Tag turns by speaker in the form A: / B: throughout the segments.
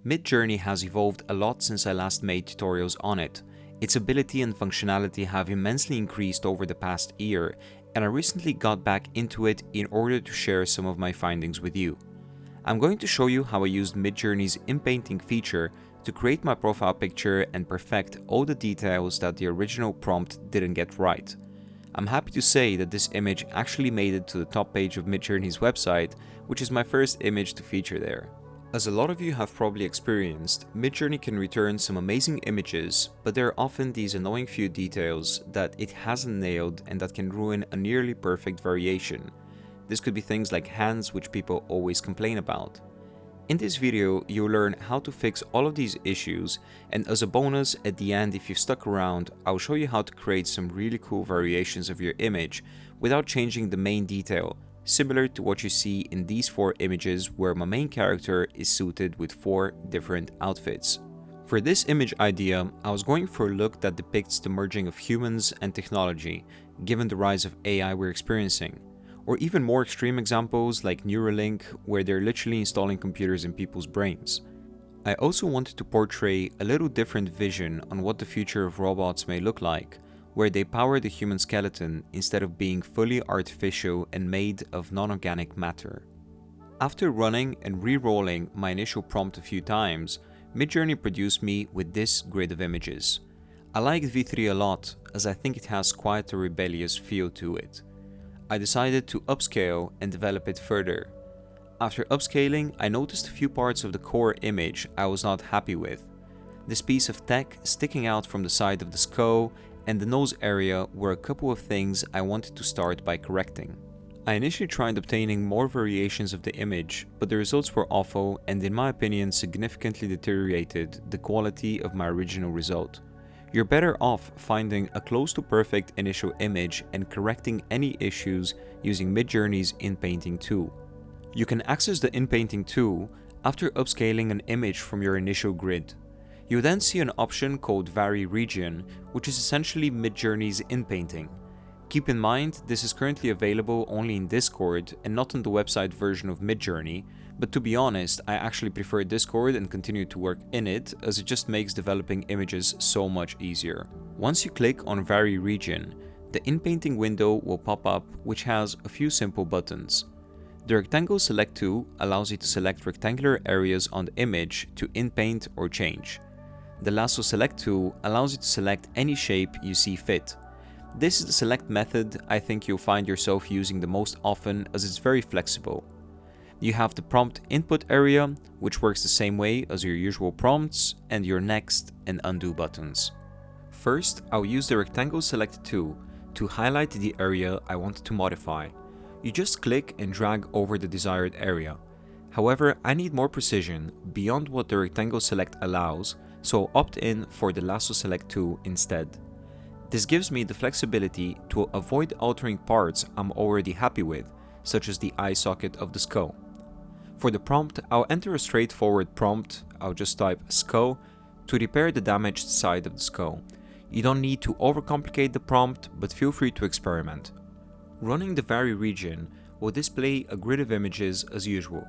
A: MidJourney has evolved a lot since I last made tutorials on it. Its ability and functionality have immensely increased over the past year, and I recently got back into it in order to share some of my findings with you. I'm going to show you how I used MidJourney's Inpainting feature to create my profile picture and perfect all the details that the original prompt didn't get right. I'm happy to say that this image actually made it to the top page of MidJourney's website, which is my first image to feature there. As a lot of you have probably experienced, MidJourney can return some amazing images, but there are often these annoying few details that it hasn't nailed and that can ruin a nearly perfect variation. This could be things like hands, which people always complain about. In this video, you'll learn how to fix all of these issues, and as a bonus at the end, if you've stuck around, I'll show you how to create some really cool variations of your image without changing the main detail, similar to what you see in these 4 images where my main character is suited with 4 different outfits. For this image idea, I was going for a look that depicts the merging of humans and technology, given the rise of AI we're experiencing. Or even more extreme examples like Neuralink, where they're literally installing computers in people's brains. I also wanted to portray a little different vision on what the future of robots may look like, where they power the human skeleton instead of being fully artificial and made of non-organic matter. After running and re-rolling my initial prompt a few times, MidJourney produced me with this grid of images. I like V3 a lot, as I think it has quite a rebellious feel to it. I decided to upscale and develop it further. After upscaling, I noticed a few parts of the core image I was not happy with. This piece of tech sticking out from the side of the skull and the nose area were a couple of things I wanted to start by correcting. I initially tried obtaining more variations of the image, but the results were awful and in my opinion significantly deteriorated the quality of my original result. You're better off finding a close to perfect initial image and correcting any issues using MidJourney's Inpainting tool. You can access the Inpainting tool after upscaling an image from your initial grid. You then see an option called Vary Region, which is essentially MidJourney's Inpainting. Keep in mind, this is currently available only in Discord and not on the website version of MidJourney, but to be honest, I actually prefer Discord and continue to work in it, as it just makes developing images so much easier. Once you click on Vary Region, the Inpainting window will pop up, which has a few simple buttons. The Rectangle Select tool allows you to select rectangular areas on the image to inpaint or change. The Lasso Select tool allows you to select any shape you see fit. This is the select method I think you'll find yourself using the most often, as it's very flexible. You have the prompt input area, which works the same way as your usual prompts, and your next and undo buttons. First, I'll use the Rectangle Select tool to highlight the area I want to modify. You just click and drag over the desired area. However, I need more precision beyond what the Rectangle Select allows, so I'll opt in for the Lasso Select tool instead. This gives me the flexibility to avoid altering parts I'm already happy with, such as the eye socket of the skull. For the prompt, I'll enter a straightforward prompt. I'll just type skull to repair the damaged side of the skull. You don't need to overcomplicate the prompt, but feel free to experiment. Running the Vary region will display a grid of images as usual.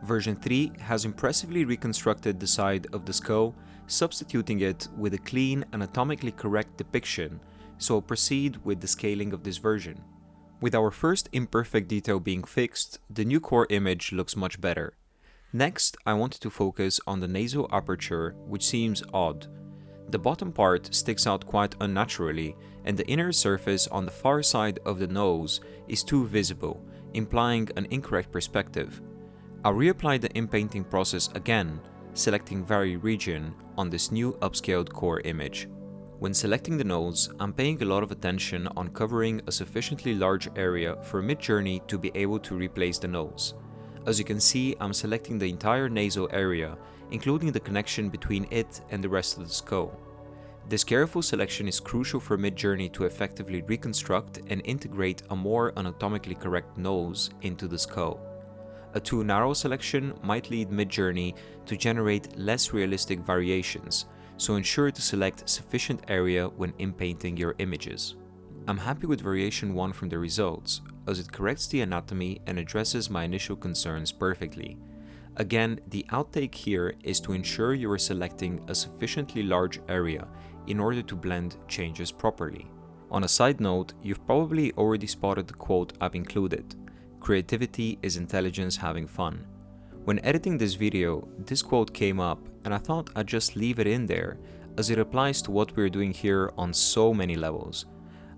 A: Version 3 has impressively reconstructed the side of the skull, substituting it with a clean, anatomically correct depiction, so I'll proceed with the scaling of this version. With our first imperfect detail being fixed, the new core image looks much better. Next, I wanted to focus on the nasal aperture, which seems odd. The bottom part sticks out quite unnaturally, and the inner surface on the far side of the nose is too visible, implying an incorrect perspective. I'll reapply the inpainting process again, selecting Vary Region on this new upscaled core image. When selecting the nose, I'm paying a lot of attention on covering a sufficiently large area for MidJourney to be able to replace the nose. As you can see, I'm selecting the entire nasal area, including the connection between it and the rest of the skull. This careful selection is crucial for MidJourney to effectively reconstruct and integrate a more anatomically correct nose into the skull. A too narrow selection might lead MidJourney to generate less realistic variations, so ensure to select sufficient area when inpainting your images. I'm happy with variation 1 from the results, as it corrects the anatomy and addresses my initial concerns perfectly. Again, the outtake here is to ensure you are selecting a sufficiently large area in order to blend changes properly. On a side note, you've probably already spotted the quote I've included: "Creativity is intelligence having fun." When editing this video, this quote came up and I thought I'd just leave it in there as it applies to what we're doing here on so many levels.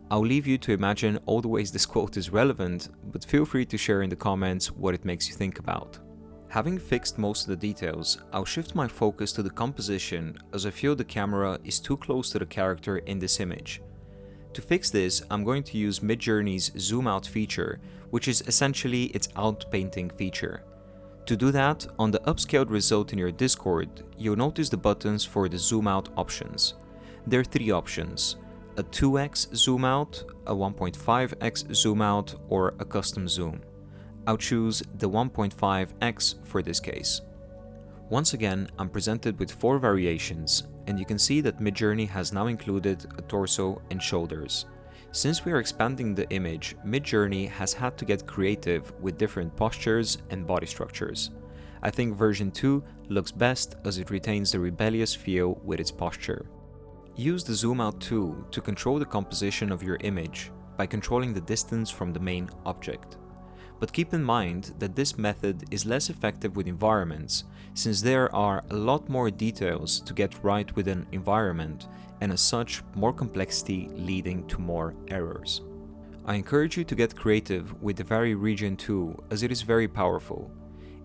A: I'll leave you to imagine all the ways this quote is relevant, but feel free to share in the comments what it makes you think about. Having fixed most of the details, I'll shift my focus to the composition as I feel the camera is too close to the character in this image. To fix this, I'm going to use MidJourney's zoom out feature, which is essentially its outpainting feature. To do that, on the upscaled result in your Discord, you'll notice the buttons for the zoom out options. There are three options: a 2x zoom out, a 1.5x zoom out, or a custom zoom. I'll choose the 1.5x for this case. Once again, I'm presented with 4 variations, and you can see that MidJourney has now included a torso and shoulders. Since we are expanding the image, MidJourney has had to get creative with different postures and body structures. I think version 2 looks best as it retains the rebellious feel with its posture. Use the zoom out tool to control the composition of your image by controlling the distance from the main object. But keep in mind that this method is less effective with environments, since there are a lot more details to get right with an environment, and as such, more complexity leading to more errors. I encourage you to get creative with the Vary Region tool, as it is very powerful.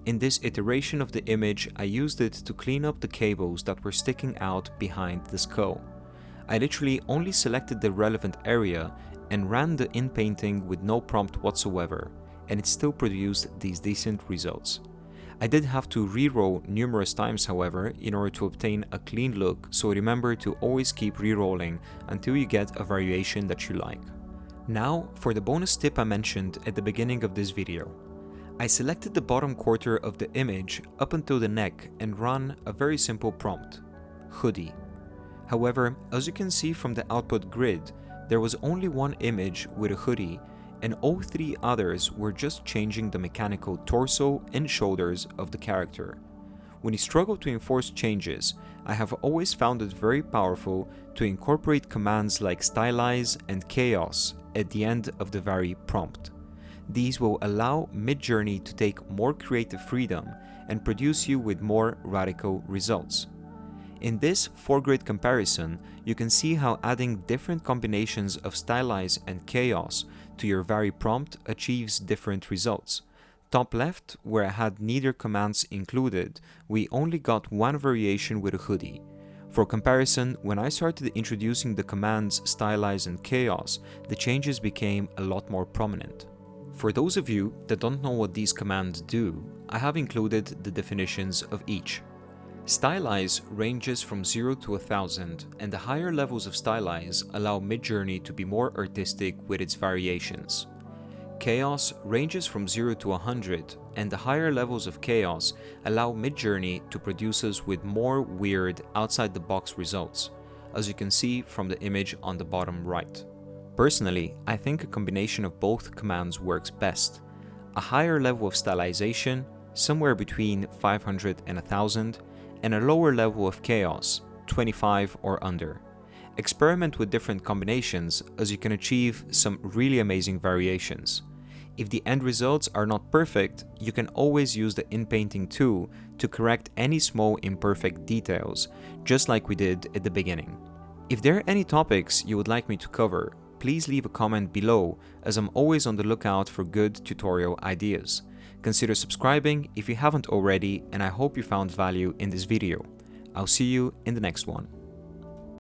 A: In this iteration of the image, I used it to clean up the cables that were sticking out behind the skull. I literally only selected the relevant area and ran the Inpainting with no prompt whatsoever, and it still produced these decent results. I did have to re-roll numerous times, however, in order to obtain a clean look, so remember to always keep re-rolling until you get a variation that you like. Now for the bonus tip I mentioned at the beginning of this video. I selected the bottom quarter of the image up until the neck and ran a very simple prompt: hoodie. However, as you can see from the output grid, there was only one image with a hoodie, and all 3 others were just changing the mechanical torso and shoulders of the character. When you struggle to enforce changes, I have always found it very powerful to incorporate commands like stylise and chaos at the end of the Vary prompt. These will allow MidJourney to take more creative freedom and produce you with more radical results. In this 4-grid comparison, you can see how adding different combinations of stylise and chaos to your Vary prompt achieves different results. Top left, where I had neither commands included, we only got one variation with a hoodie. For comparison, when I started introducing the commands stylise and chaos, the changes became a lot more prominent. For those of you that don't know what these commands do, I have included the definitions of each. Stylise ranges from 0 to 1000, and the higher levels of stylise allow MidJourney to be more artistic with its variations. Chaos ranges from 0 to 100, and the higher levels of chaos allow MidJourney to produce us with more weird, outside-the-box results, as you can see from the image on the bottom right. Personally, I think a combination of both commands works best. A higher level of stylization, somewhere between 500 and 1000, and a lower level of chaos, 25 or under. Experiment with different combinations as you can achieve some really amazing variations. If the end results are not perfect, you can always use the Inpainting tool to correct any small imperfect details, just like we did at the beginning. If there are any topics you would like me to cover, please leave a comment below, as I'm always on the lookout for good tutorial ideas. Consider subscribing if you haven't already, and I hope you found value in this video. I'll see you in the next one.